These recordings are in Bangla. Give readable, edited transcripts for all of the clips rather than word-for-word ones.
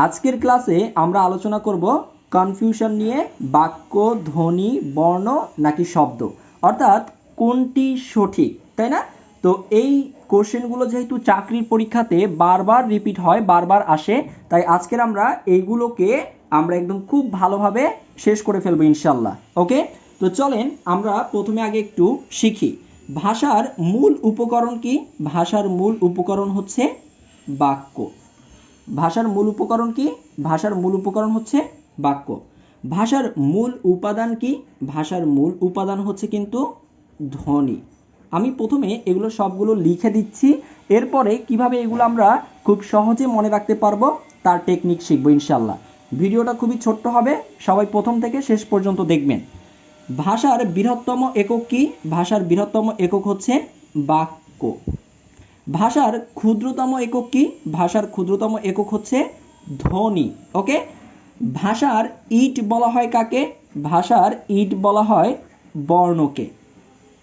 আজকের ক্লাসে আমরা আলোচনা করব কনফিউশন নিয়ে, বাক্য, ধ্বনি, বর্ণ নাকি শব্দ, অর্থাৎ কোনটি সঠিক, তাই না? তো এই কোশ্চেনগুলো যেহেতু চাকরির পরীক্ষাতে বারবার রিপিট হয়, বারবার আসে, তাই আজকের আমরা এইগুলোকে আমরা একদম খুব ভালোভাবে শেষ করে ফেলবো ইনশাল্লাহ। ওকে, তো চলেন আমরা প্রথমে আগে একটু শিখি ভাষার মূল উপকরণ কি। ভাষার মূল উপকরণ হচ্ছে বাক্য। ভাষার মূল উপকরণ কি? ভাষার মূল উপকরণ হচ্ছে বাক্য। ভাষার মূল উপাদান কি? ভাষার মূল উপাদান হচ্ছে কিন্তু ধ্বনি। আমি প্রথমে এগুলো সবগুলো লিখে দিচ্ছি, এরপরে কিভাবে এগুলো আমরা খুব সহজে মনে রাখতে পারবো তার টেকনিক শিখবো ইনশাল্লাহ। ভিডিওটা খুবই ছোট্ট হবে, সবাই প্রথম থেকে শেষ পর্যন্ত দেখবেন। ভাষার বৃহত্তম একক কি? ভাষার বৃহত্তম একক হচ্ছে বাক্য। ভাষার ক্ষুদ্রতম একক কি? ভাষার ক্ষুদ্রতম একক হচ্ছে ধ্বনি। ওকে, ভাষার ইট বলা হয় কাকে? ভাষার ইট বলা হয় বর্ণকে।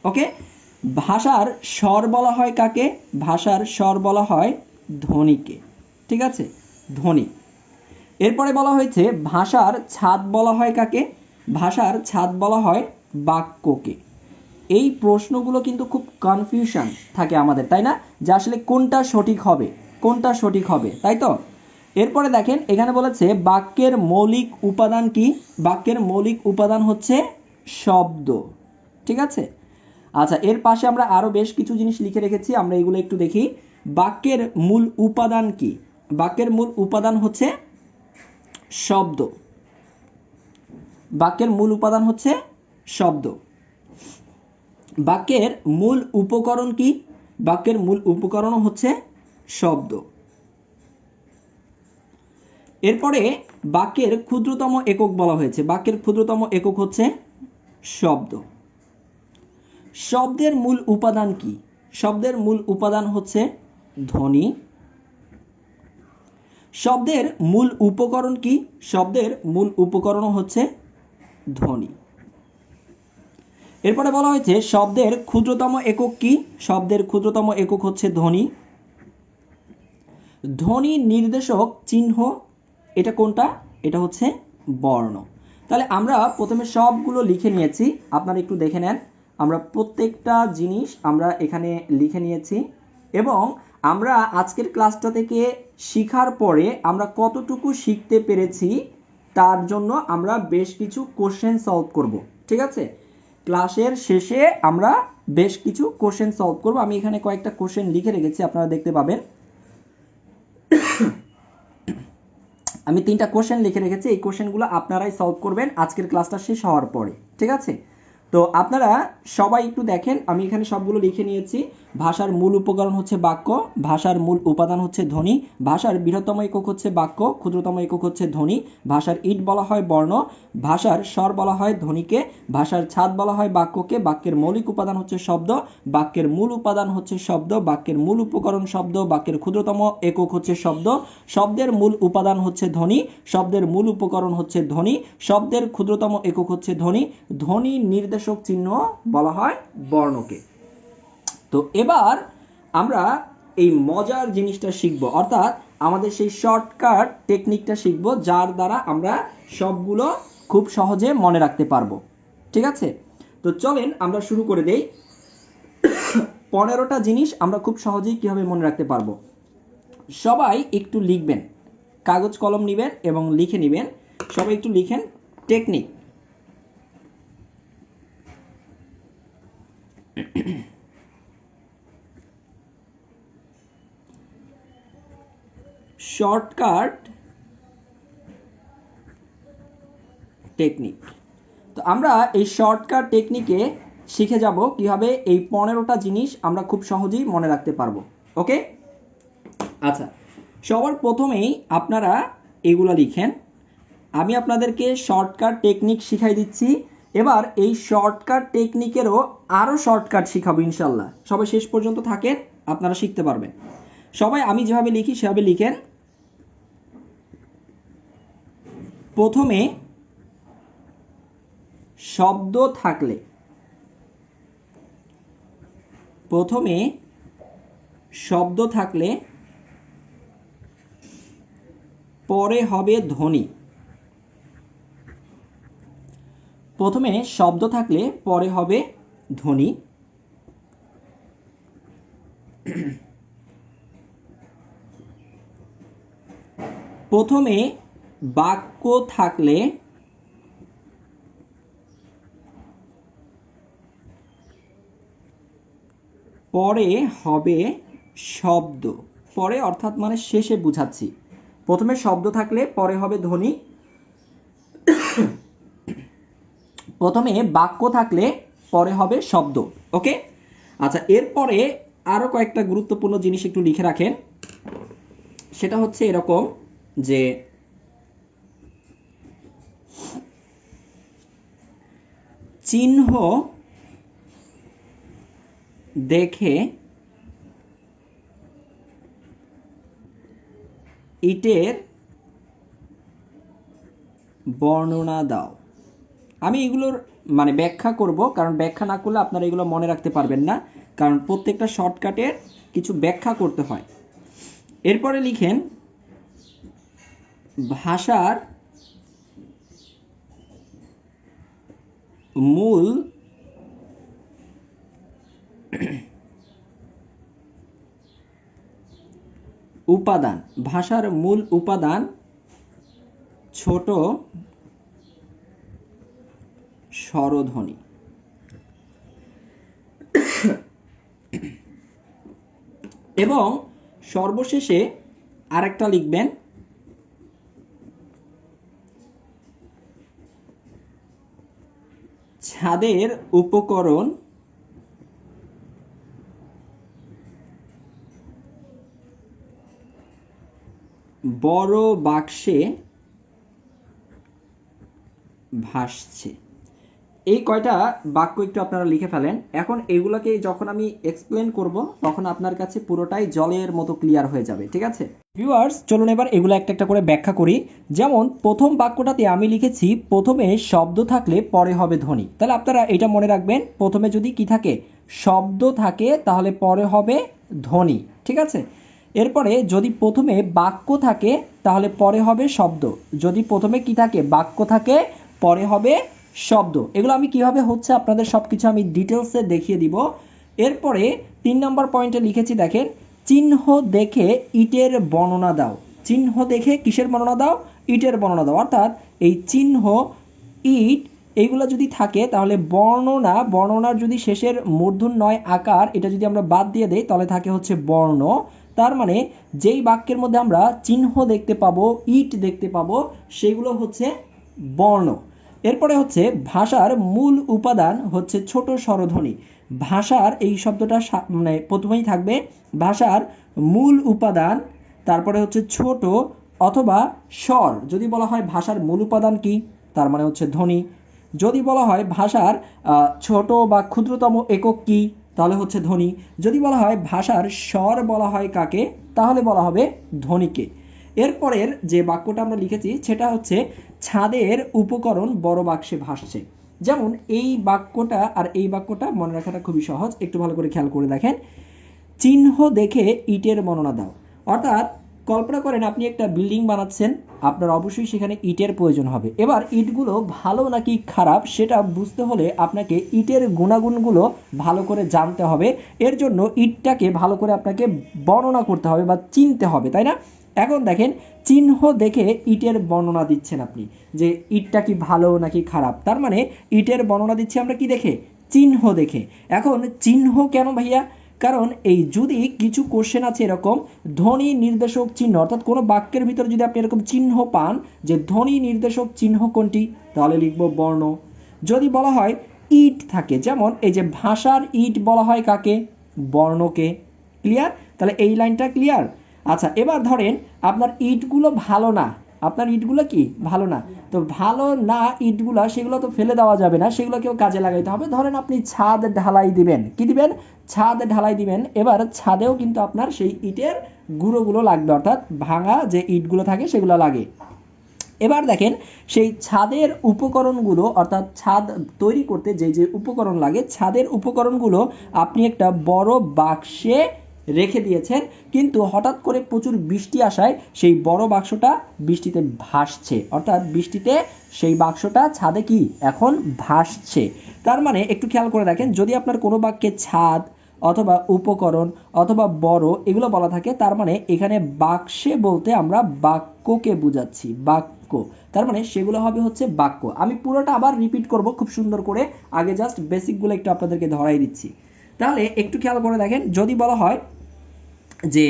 ওকে, ভাষার স্বর বলা হয় কাকে? ভাষার স্বর বলা হয় ধ্বনিকে। ঠিক আছে, ধ্বনি। এরপরে বলা হয়েছে ভাষার ছাদ বলা হয় কাকে? ভাষার ছাদ বলা হয় বাক্যকে। এই প্রশ্নগুলো কিন্তু খুব কনফিউশন থাকে আমাদের, তাই না? যে আসলে কোনটা সঠিক হবে, কোনটা সঠিক হবে, তাই তো? এরপরে দেখেন এখানে বলেছে বাক্যের মৌলিক উপাদান কি? বাক্যের মৌলিক উপাদান হচ্ছে শব্দ। ঠিক আছে, আচ্ছা, এর পাশে আমরা আরো বেশ কিছু জিনিস লিখে রেখেছি, আমরা এগুলো একটু দেখি। বাক্যের মূল উপাদান কি? বাক্যের মূল উপাদান হচ্ছে শব্দ। বাক্যের মূল উপাদান হচ্ছে শব্দ। বাক্যের মূল উপকরণ কি? বাক্যের মূল উপকরণ হচ্ছে শব্দ। এরপরে বাক্যের ক্ষুদ্রতম একক বলা হয়েছে। বাক্যের ক্ষুদ্রতম একক হচ্ছে শব্দ। শব্দের মূল উপাদান কি? শব্দের মূল উপাদান হচ্ছে ধ্বনি। শব্দের মূল উপকরণ কি? শব্দের মূল উপকরণ হচ্ছে ধ্বনি। এরপরে বলা হয়েছে শব্দের ক্ষুদ্রতম একক কি? শব্দের ক্ষুদ্রতম একক হচ্ছে ধ্বনি। ধ্বনি নির্দেশক চিহ্ন এটা কোনটা? এটা হচ্ছে বর্ণ। তাহলে আমরা প্রথমে সবগুলো লিখে নিয়েছি, আপনারা একটু দেখে নেন। আমরা প্রত্যেকটা জিনিস আমরা এখানে লিখে নিয়েছি এবং আমরা আজকের ক্লাসটা থেকে শেখার পরে আমরা কতটুকু শিখতে পেরেছি তার জন্য আমরা বেশ কিছু কোশ্চেন সলভ করব। ঠিক আছে, ক্লাসের শেষে আমরা বেশ কিছু কোশ্চেন সলভ করব। আমি এখানে কয়েকটা কোশ্চেন লিখে রেখেছি, আপনারা দেখতে পাবেন। আমি 3টা কোশ্চেন লিখে রেখেছি, এই কোশ্চেনগুলো আপনারাই সলভ করবেন আজকের ক্লাসটা শেষ হওয়ার পরে। ঠিক আছে, তো আপনারা সবাই একটু দেখেন, আমি এখানে সবগুলো লিখে নিয়েছি। ভাষার মূল উপকরণ হচ্ছে বাক্য, ভাষার মূল উপাদান হচ্ছে ধ্বনি, ভাষার বৃহত্তম একক হচ্ছে বাক্য, ক্ষুদ্রতম একক হচ্ছে ধ্বনি, ভাষার ইট বলা হয় বর্ণ, ভাষার স্বর বলা হয় ধ্বনিকে, ভাষার ছাদ বলা হয় বাক্যকে, বাক্যের মৌলিক উপাদান হচ্ছে শব্দ, বাক্যের মূল উপাদান হচ্ছে শব্দ, বাক্যের মূল উপকরণ শব্দ, বাক্যের ক্ষুদ্রতম একক হচ্ছে শব্দ, শব্দের মূল উপাদান হচ্ছে ধ্বনি, শব্দের মূল উপকরণ হচ্ছে ধ্বনি, শব্দের ক্ষুদ্রতম একক হচ্ছে ধ্বনি, ধ্বনি নির্দেশক চিহ্ন বলা হয় বর্ণকে। তো এবার আমরা এই মজার জিনিসটা শিখব, অর্থাৎ আমাদের সেই শর্টকাট টেকনিকটা শিখব, যার দ্বারা আমরা সবগুলো খুব সহজে মনে রাখতে পারবো। ঠিক আছে, তো চলেন আমরা শুরু করে দেই। 15টা জিনিস আমরা খুব সহজেই কিভাবে মনে রাখতে পারবো। সবাই একটু লিখবেন, কাগজ কলম নেবেন এবং লিখে নেবেন। সবাই একটু লিখেন টেকনিক। Shortcut technique. তো আমরা এই শর্টকাট টেকনিকে শিখে যাব কিভাবে এই 15টা জিনিস আমরা খুব সহজেই মনে রাখতে পারবো। ওকে, আচ্ছা, সবার প্রথমেই আপনারা এগুলো লিখেন। আমি আপনাদেরকে শর্টকাট টেকনিক শিখাই দিচ্ছি। এবার এই শর্টকাট টেকনিকেরও আরো শর্টকাট শিখাবো ইনশাল্লাহ। সবাই শেষ পর্যন্ত থাকেন, আপনারা শিখতে পারবেন। সবাই আমি যেভাবে লিখি সেভাবে লিখেন। প্রথমে শব্দ থাকলে, প্রথমে শব্দ থাকলে পরে হবে ধ্বনি। প্রথমে শব্দ থাকলে পরে হবে ধ্বনি। প্রথমে বাক্য থাকলে পরে হবে শব্দ। পরে অর্থাৎ মানে শেষে বুঝাচ্ছি। প্রথমে শব্দ থাকলে পরে হবে ধ্বনি। প্রথমে বাক্য থাকলে পরে হবে শব্দ। ওকে, আচ্ছা, এরপরে আরো কয়েকটা গুরুত্বপূর্ণ জিনিস একটু লিখে রাখেন। সেটা হচ্ছে এরকম যে চিহ্ন দেখে ইটের বর্ণনা দাও। আমি এগুলোর মানে ব্যাখ্যা করব, কারণ ব্যাখ্যা না করলে আপনারা এগুলো মনে রাখতে পারবেন না, কারণ প্রত্যেকটা শর্টকাটের কিছু ব্যাখ্যা করতে হয়। এরপরে লিখেন ভাষার মূল উপাদান। ভাষার মূল উপাদান ছোট স্বরধ্বনি। এবং সর্বশেষে আরেকটা লিখবেন ছাদের উপকরণ বড় বাক্সে ভাসছে। এই কয়টা বাক্য একটু আপনারা লিখে ফেলেন। এখন এগুলোকে যখন আমি এক্সপ্লেন করব তখন আপনার কাছে পুরোটাই জলের মতো ক্লিয়ার হয়ে যাবে। ঠিক আছে ভিউয়ার্স, চলুন এবার এগুলো একটা একটা করে ব্যাখ্যা করি। যেমন প্রথম বাক্যটাতে আমি লিখেছি প্রথমে শব্দ থাকলে পরে হবে ধ্বনি। তাহলে আপনারা এটা মনে রাখবেন, প্রথমে যদি কি থাকে, শব্দ থাকে, তাহলে পরে হবে ধ্বনি। ঠিক আছে, এরপরে যদি প্রথমে বাক্য থাকে তাহলে পরে হবে শব্দ। যদি প্রথমে কি থাকে, বাক্য থাকে, পরে হবে শব্দ। এগুলো আমি কিভাবে হচ্ছে আপনাদের সবকিছু আমি ডিটেলসে দেখিয়ে দিব। এরপরে 3 নম্বর পয়েন্টে লিখেছি, দেখেন চিহ্ন দেখে ইটের বর্ণনা দাও। চিহ্ন দেখে কিসের বর্ণনা দাও? ইটের বর্ণনা দাও। অর্থাৎ এই চিহ্ন, ইট, এইগুলো যদি থাকে তাহলে বর্ণনার যদি শেষের মূর্ধন্য আকার এটা যদি আমরা বাদ দিয়ে দেই তাহলে থাকে হচ্ছে বর্ণ। তার মানে যেই বাক্যের মধ্যে আমরা চিহ্ন দেখতে পাবো, ইট দেখতে পাবো, সেগুলো হচ্ছে বর্ণ। এরপরে হচ্ছে ভাষার মূল উপাদান হচ্ছে ছোট স্বরধ্বনি। ভাষার এই শব্দটা মানে প্রথমেই থাকবে ভাষার মূল উপাদান, তারপরে হচ্ছে ছোট অথবা স্বর। যদি বলা হয় ভাষার মূল উপাদান কি, তার মানে হচ্ছে ধ্বনি। যদি বলা হয় ভাষার ছোট বা ক্ষুদ্রতম একক কি, তাহলে হচ্ছে ধ্বনি। যদি বলা হয় ভাষার স্বর বলা হয় কাকে, তাহলে বলা হবে ধ্বনিকে। এরপরের যে বাক্যটা আমরা লিখেছি সেটা হচ্ছে ছাদের উপকরণ বড় বাক্সে ভাসছে। যেমন এই বাক্যটা আর এই বাক্যটা মনে রাখাটা খুবই সহজ, একটু ভালো করে খেয়াল করে দেখেন। চিহ্ন দেখে ইটের বর্ণনা দাও। অর্থাৎ কল্পনা করেন আপনি একটা বিল্ডিং বানাচ্ছেন, আপনার অবশ্যই সেখানে ইটের প্রয়োজন হবে। এবার ইটগুলো ভালো নাকি খারাপ সেটা বুঝতে হলে আপনাকে ইটের গুণাগুণগুলো ভালো করে জানতে হবে। এর জন্য ইটটাকে ভালো করে আপনাকে বর্ণনা করতে হবে বা চিনতে হবে, তাই না? এখন দেখেন চিহ্ন দেখে ইটের বর্ণনা দিচ্ছেন আপনি, যে ইটটা কি ভালো নাকি খারাপ। তার মানে ইটের বর্ণনা দিচ্ছি আমরা কি দেখে? চিহ্ন দেখে। এখন চিহ্ন কেন ভাইয়া? কারণ এই যদি কিছু কোশ্চেন আছে এরকম ধ্বনি নির্দেশক চিহ্ন, অর্থাৎ কোনো বাক্যের ভিতরে যদি আপনি এরকম চিহ্ন পান যে ধ্বনি নির্দেশক চিহ্ন কোনটি, তাহলে লিখব বর্ণ। যদি বলা হয় ইট থাকে, যেমন এই যে ভাষার ইট বলা হয় কাকে? বর্ণকে। ক্লিয়ার? তাহলে এই লাইনটা ক্লিয়ার। আচ্ছা, এবার ধরেন আপনার ইটগুলো ভালো না, আপনার ইটগুলো কি ভালো না, তো ভালো না ইটগুলো সেগুলো তো ফেলে দেওয়া যাবে না, সেগুলোকেও কাজে লাগাইতে হবে। ধরেন আপনি ছাদ ঢালাই দিবেন, কি দিবেন? ছাদ ঢালাই দিবেন। এবার ছাদেও কিন্তু আপনার সেই ইটের গুঁড়োগুলো লাগবে, অর্থাৎ ভাঙা যে ইটগুলো থাকে সেগুলো লাগে। এবার দেখেন সেই ছাদের উপকরণগুলো, অর্থাৎ ছাদ তৈরি করতে যে যে উপকরণ লাগে, ছাদের উপকরণগুলো আপনি একটা বড় বাক্সে রেখে দিয়েছেন, কিন্তু হঠাৎ করে প্রচুর বৃষ্টি আসায় সেই বড় বাক্সটা বৃষ্টিতে ভাসছে, অর্থাৎ বৃষ্টিতে সেই বাক্সটা ছাদে কি এখন ভাসছে। তার মানে একটু খেয়াল করে দেখেন, যদি আপনার কোনো বাক্যে ছাদ অথবা উপকরণ অথবা বড় এগুলো বলা থাকে, তার মানে এখানে বাক্সে বলতে আমরা বাক্যকে বুঝাচ্ছি, বাক্য। তার মানে সেগুলো হবে হচ্ছে বাক্য। আমি পুরোটা আবার রিপিট করব খুব সুন্দর করে, আগে জাস্ট বেসিকগুলো একটু আপনাদেরকে ধরাই দিচ্ছি। তাহলে একটু খেয়াল করে দেখেন, যদি বলা হয় যে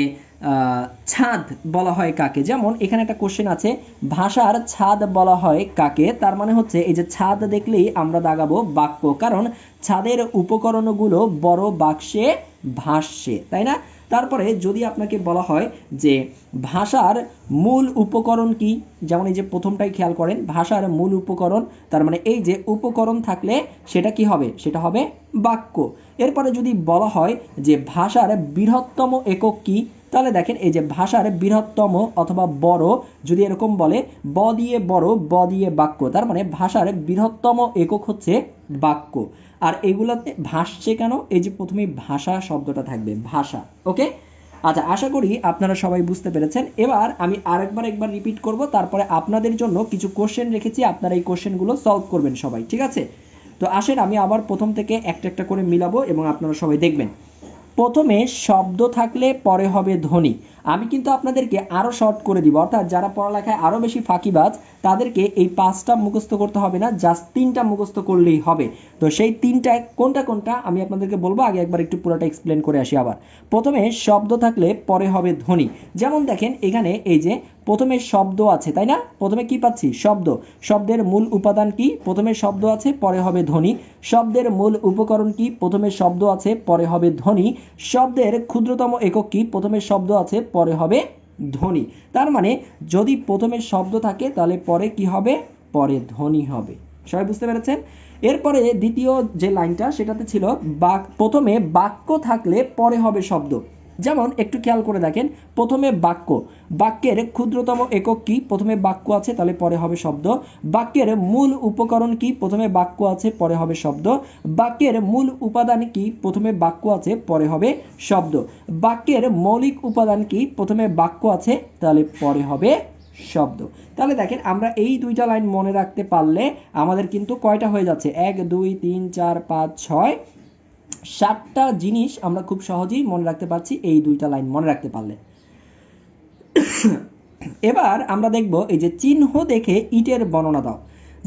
ছাদ বলা হয় কাকে, যেমন এখানে একটা কোশ্চেন আছে, ভাষার ছাদ বলা হয় কাকে, তার মানে হচ্ছে এই যে ছাদ দেখলেই আমরা দাগাবো বাক্য, কারণ ছাদের উপকরণগুলো বড় বাক্সে ভাসছে, তাই না? তারপরে যদি আপনাকে বলা হয় যে ভাষার মূল উপকরণ কি, যেমন এই যে প্রথমটাই খেয়াল করেন, ভাষার মূল উপকরণ, তার মানে এই যে উপকরণ থাকলে সেটা কি হবে, সেটা হবে বাক্য। এরপরে যদি বলা হয় যে ভাষার বৃহত্তম একক কি, তাহলে দেখেন এই যে ভাষার বৃহত্তম অথবা বড়, যদি এরকম বলে ব দিয়ে বড় ব দিয়ে বাক্য, তার মানে ভাষার বৃহত্তম একক হচ্ছে বাক্য। আর এগুলাতে ভাসছে কেন, এই যে প্রথমে ভাষা শব্দটা থাকবে, ভাষা। ওকে, আচ্ছা, আশা করি আপনারা সবাই বুঝতে পেরেছেন। এবার আমি একবার রিপিট করব, তারপরে আপনাদের জন্য কিছু কোশ্চেন রেখেছি, আপনারা এই কোশ্চেনগুলো সলভ করবেন সবাই, ঠিক আছে? তো আসেন আমি আবার প্রথম থেকে একটা একটা করে মিলাবো এবং আপনারা সবাই দেখবেন। প্রথমে শব্দ থাকলে পরে হবে ধ্বনি। আমি কিন্তু আপনাদেরকে আরো শর্ট করে দিব, অর্থাৎ যারা পড়ালেখায় আরো বেশি ফাঁকিবাজ তাদেরকে এই 5টা মুখস্থ করতে হবে না, জাস্ট 3টা মুখস্থ করলেই হবে। তো সেই 3টা কোনটা কোনটা আমি আপনাদেরকে বলবো, আগে একবার একটু পুরোটা এক্সপ্লেন করে আসি আবার। প্রথমে শব্দ থাকলে পরে হবে ধ্বনি। যেমন দেখেন এখানে এই যে প্রথমে শব্দ আছে, তাই না? প্রথমে কি পাচ্ছি, শব্দ। শব্দের মূল উপাদান কি, প্রথমে শব্দ আছে পরে হবে ধ্বনি। শব্দের মূল উপকরণ কি, প্রথমে শব্দ আছে পরে হবে ধ্বনি। শব্দের ক্ষুদ্রতম একক কি, প্রথমে শব্দ আছে পরে হবে ধ্বনি। তার মানে যদি প্রথমে শব্দ থাকে তাহলে পরে কি হবে, পরে ধ্বনি হবে। সবাই বুঝতে পেরেছেন? এরপরে দ্বিতীয় যে লাইনটা সেটাতে ছিল প্রথমে বাক্য থাকলে পরে হবে শব্দ। যেমন একটু খেয়াল করে দেখেন, প্রথমে বাক্য, বাক্যের ক্ষুদ্রতম একক কি, প্রথমে বাক্য আছে তাহলে পরে হবে শব্দ। বাক্যের মূল উপকরণ কি, প্রথমে বাক্য আছে পরে হবে শব্দ। বাক্যের মূল উপাদান কি, প্রথমে বাক্য আছে পরে হবে শব্দ। বাক্যের মৌলিক উপাদান কি, প্রথমে বাক্য আছে তাহলে পরে হবে শব্দ। তাহলে দেখেন আমরা এই দুইটা লাইন মনে রাখতে পারলে আমাদের কিন্তু কয়টা হয়ে যাচ্ছে, 1 2 3 4 5 6 7টা জিনিস আমরা খুব সহজেই মনে রাখতে পারছি এই দুইটা লাইন মনে রাখতে পারলে। এবার আমরা দেখব এই যে চিহ্ন দেখে ইটের বর্ণনা দাও।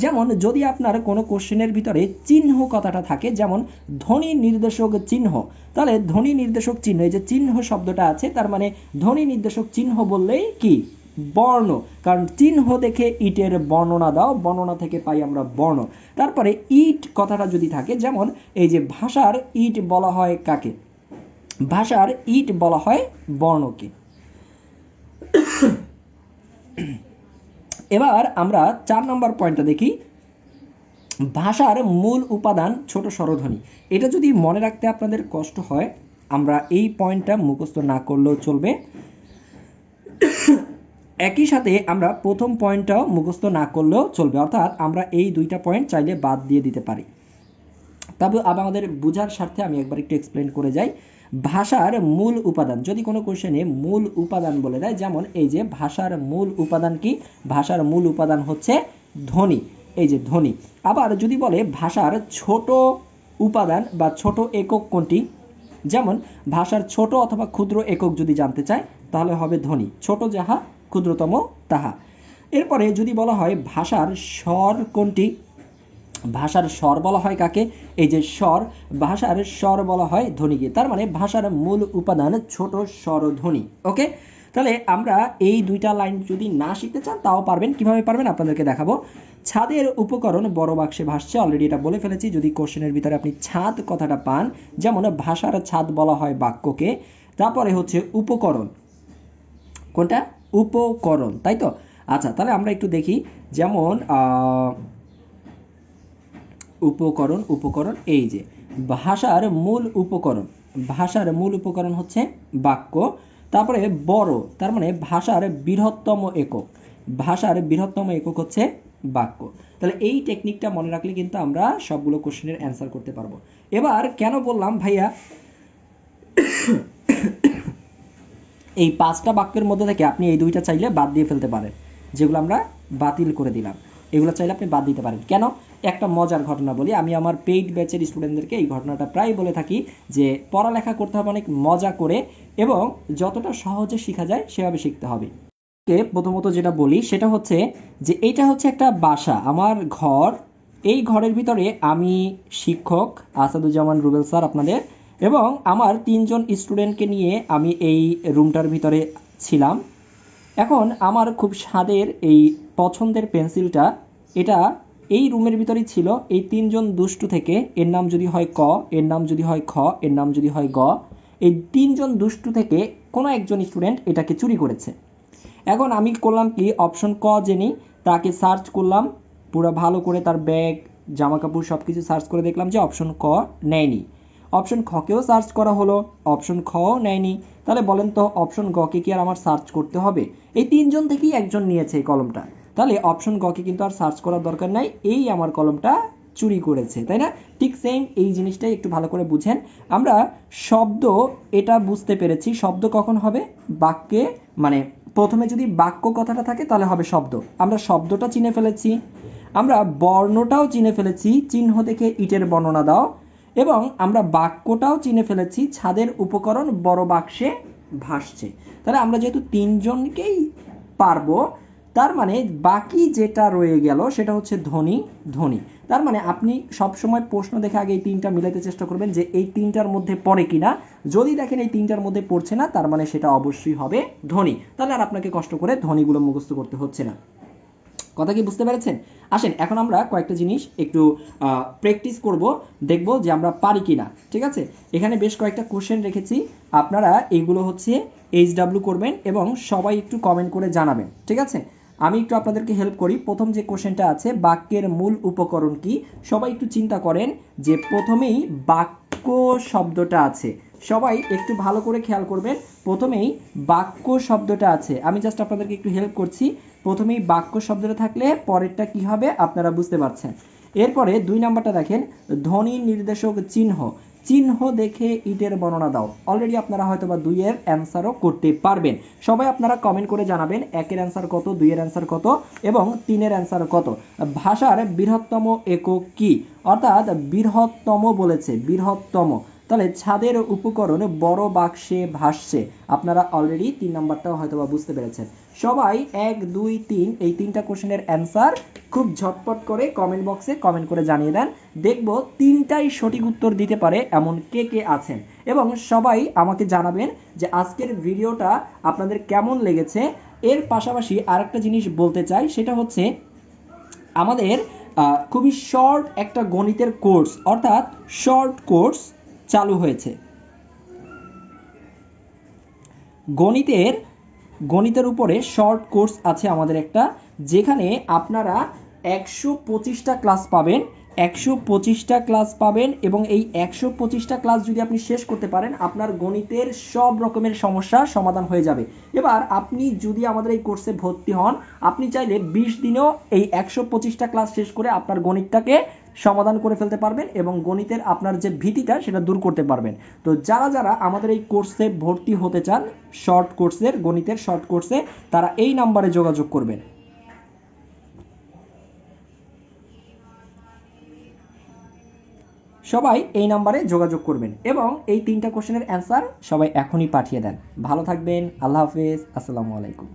যেমন যদি আপনার কোনো কোশ্চেনের ভিতরে চিহ্ন কথাটা থাকে, যেমন ধ্বনি নির্দেশক চিহ্ন, তাহলে ধ্বনি নির্দেশক চিহ্ন, এই যে চিহ্ন শব্দটা আছে, তার মানে ধ্বনি নির্দেশক চিহ্ন বললেই কি, বর্ণ। কারণ চিহ্ন দেখে ইটের বর্ণনা দাও, বর্ণনা থেকে পাই আমরা বর্ণ। তারপরে ইট কথাটা যদি থাকে, যেমন এই যে ভাষার ইট বলা হয় কাকে, ভাষার ইট বলা হয় বর্ণকে। এবার আমরা 4 নম্বর পয়েন্টটা দেখি, ভাষার মূল উপাদান ছোট স্বরধ্বনি। এটা যদি মনে রাখতে আপনাদের কষ্ট হয়, আমরা এই পয়েন্টটা মুখস্থ না করলেও চলবে। একই সাথে আমরা প্রথম পয়েন্টটাও মুখস্থ না করলেও চলবে, অর্থাৎ আমরা এই দুইটা পয়েন্ট চাইলে বাদ দিয়ে দিতে পারি। তবে আমাদের বোঝার স্বার্থে আমি একবার একটু এক্সপ্লেন করে যাই। ভাষার মূল উপাদান, যদি কোনো কোশ্চেনে মূল উপাদান বলে দেয়, যেমন এই যে ভাষার মূল উপাদান কি, ভাষার মূল উপাদান হচ্ছে ধ্বনি, এই যে ধ্বনি। আবার যদি বলে ভাষার ছোট উপাদান বা ছোট একক কোনটি, যেমন ভাষার ছোট অথবা ক্ষুদ্র একক যদি জানতে চায় তাহলে হবে ধ্বনি, ছোট যাহা ক্ষুদ্রতম তাহা। এরপরে যদি বলা হয় ভাষার স্বর কোনটি, ভাষার স্বর বলা হয় কাকে, এই যে স্বর, ভাষার স্বর বলা হয় ধ্বনিকে। তার মানে ভাষার মূল উপাদান ছোট স্বরধ্বনি। ওকে, তাহলে আমরা এই দুইটা লাইন যদি না শিখতে চান তাও পারবেন। কিভাবে পারবেন আপনাদেরকে দেখাবো। ছাদের উপকরণ বড় বাক্সে ভাসছে, অলরেডি এটা বলে ফেলেছি। যদি কোশ্চেনের ভিতরে আপনি ছাদ কথাটা পান, যেমন ভাষার ছাদ বলা হয় বাক্যকে। তারপরে হচ্ছে উপকরণ, কোনটা, উপকরণ, তাই তো? আচ্ছা, তাহলে আমরা একটু দেখি, যেমন উপকরণ, উপকরণ, এই যে ভাষার মূল উপকরণ, ভাষার মূল উপকরণ হচ্ছে বাক্য। তারপরে বড়, তার মানে ভাষার বৃহত্তম একক, ভাষার বৃহত্তম একক হচ্ছে বাক্য। তাহলে এই টেকনিকটা মনে রাখলে কিন্তু আমরা সবগুলো কোশ্চেনের অ্যান্সার করতে পারবো। এবার কেন বললাম ভাইয়া এই 5টা বাক্যের মধ্যে থেকে আপনি এই 2টা চাইলে বাদ দিয়ে ফেলতে পারেন, যেগুলো আমরা বাতিল করে দিলাম, এগুলো চাইলে আপনি বাদ দিতে পারেন। কেন? একটা মজার ঘটনা বলি, আমি আমার পেইড ব্যাচের স্টুডেন্টদেরকে এই ঘটনাটা প্রায় বলে থাকি যে পড়ালেখা করতে হবে অনেক মজা করে এবং যতটা সহজে শেখা যায় সেভাবে শিখতে হবে। প্রথমত যেটা বলি সেটা হচ্ছে যে এইটা হচ্ছে একটা বাসা, আমার ঘর। এই ঘরের ভিতরে আমি শিক্ষক আসাদুজ্জামান রুবেল স্যার আপনাদের, এবং আমার 3জন স্টুডেন্টকে নিয়ে আমি এই রুমটার ভিতরে ছিলাম। এখন আমার খুব স্বাদের এই পছন্দের পেন্সিলটা, এটা এই রুমের ভিতরেই ছিল। এই 3জন দুষ্টু থেকে, এর নাম যদি হয় ক, এর নাম যদি হয় খ, এর নাম যদি হয় গ, এই 3জন দুষ্টু থেকে কোনো একজন স্টুডেন্ট এটাকে চুরি করেছে। এখন আমি করলাম কি, অপশন ক জেনে তাকে সার্চ করলাম পুরো ভালো করে, তার ব্যাগ জামা কাপড় সব কিছু সার্চ করে দেখলাম যে অপশন ক নেয়নি। অপশন খকেও সার্চ করা হলো, অপশন খও নেয়নি। তাহলে বলেন তো অপশন গকে কি আর আমার সার্চ করতে হবে? এই 3জন থেকেই একজন নিয়েছে এই কলমটা, তাহলে অপশন গকে কিন্তু আর সার্চ করার দরকার নাই, এই আমার কলমটা চুরি করেছে, তাই না? ঠিক সেম এই জিনিসটাই একটু ভালো করে বুঝেন। আমরা শব্দ এটা বুঝতে পেরেছি, শব্দ কখন হবে? বাক্যে, মানে প্রথমে যদি বাক্য কথাটা থাকে তাহলে হবে শব্দ। আমরা শব্দটা চিনে ফেলেছি, আমরা বর্ণটাও চিনে ফেলেছি, চিহ্ন দেখে ইটের বর্ণনা দাও, এবং আমরা বাক্যটাও চিনে ফেলেছি, ছাদের উপকরণ বড় বাক্সে ভাসছে। তাহলে আমরা যেহেতু 3জনকেই পারবো, তার মানে বাকি যেটা রয়ে গেল সেটা হচ্ছে ধ্বনি। ধ্বনি তার মানে আপনি সবসময় প্রশ্ন দেখে আগে এই 3টা মিলাতে চেষ্টা করবেন যে এই 3টার মধ্যে পড়ে কিনা। যদি দেখেন এই 3টার মধ্যে পড়ছে না, তার মানে সেটা অবশ্যই হবে ধ্বনি। তাহলে আর আপনাকে কষ্ট করে ধ্বনিগুলো মুখস্থ করতে হচ্ছে না। কথা কি বুঝতে পেরেছেন? আসেন এখন আমরা কয়েকটা জিনিস একটু প্র্যাকটিস করব, দেখব যে আমরা পারি কিনা। ঠিক আছে, এখানে বেশ কয়েকটা কোশ্চেন রেখেছি, আপনারা এইগুলো হচ্ছে HW করবেন এবং সবাই একটু কমেন্ট করে জানাবেন। ঠিক আছে, আমি একটু আপনাদেরকে হেল্প করি। প্রথম যে কোশ্চেনটা আছে, বাক্যের মূল উপকরণ কি? সবাই একটু চিন্তা করেন যে প্রথমেই বাক্য শব্দটা আছে, সবাই একটু ভালো করে খেয়াল করবেন। প্রথমেই বাক্য শব্দটা আছে, আমি জাস্ট আপনাদেরকে একটু হেল্প করছি। প্রথমেই বাক্য শব্দটা থাকলে পরেরটা কি হবে আপনারা বুঝতে পারছেন। এরপরে 2 নাম্বারটা দেখেন, ধ্বনি নির্দেশক চিহ্ন, চিহ্ন দেখে ইটের বর্ণনা দাও। অলরেডি আপনারা হয়তো বা 2 এর অ্যান্সারও করতে পারবেন। সবাই আপনারা কমেন্ট করে জানাবেন 1 এর অ্যান্সার কত, 2 এর অ্যান্সার কত এবং 3 এর অ্যান্সার কত। ভাষার বৃহত্তম একক কি? অর্থাৎ বৃহত্তম বলেছে, বৃহত্তম। তাহলে ছাদের উপকরণ বড় বাক্সে ভাসছে, আপনারা অলরেডি 3 নাম্বারটাও হয়তো বা বুঝতে পেরেছেন। সবাই 1 2 3 এই 3টা কোশ্চেনের অ্যান্সার খুব ঝটপট করে কমেন্ট বক্সে কমেন্ট করে জানিয়ে দেন। দেখব 3টাই সঠিক উত্তর দিতে পারে এমন কে কে আছেন, এবং সবাই আমাকে জানাবেন যে আজকের ভিডিওটা আপনাদের কেমন লেগেছে। এর পাশাপাশি আরেকটা জিনিস বলতে চাই, সেটা হচ্ছে আমাদের খুবই শর্ট একটা গণিতের কোর্স, অর্থাৎ শর্ট কোর্স চালু হয়েছে। গণিতের উপরে শর্ট কোর্স আছে আমাদের একটা, যেখানে আপনারা 125টা ক্লাস পাবেন, 125টা ক্লাস পাবেন, এবং এই 125টা ক্লাস যদি আপনি শেষ করতে পারেন, আপনার গণিতের সব রকমের সমস্যার সমাধান হয়ে যাবে। এবার আপনি যদি আমাদের এই কোর্সে ভর্তি হন, আপনি চাইলে 20 দিনেও এই 125টা ক্লাস শেষ করে আপনার গণিতটাকে সমাধান করে ফেলতে পারবেন এবং গণিতের আপনার যে ভীতিটা সেটা দূর করতে পারবেন। তো যারা যারা আমাদের এই কোর্সে ভর্তি হতে চান, শর্ট কোর্সের গণিতের শর্ট কোর্সে, তারা এই নাম্বারে যোগাযোগ করবেন। সবাই এই নাম্বারে যোগাযোগ করবেন এবং এই 3টা কোশ্চেনের অ্যান্সার সবাই এখনই পাঠিয়ে দেন। ভালো থাকবেন, আল্লাহ হাফেজ, আসসালামু আলাইকুম।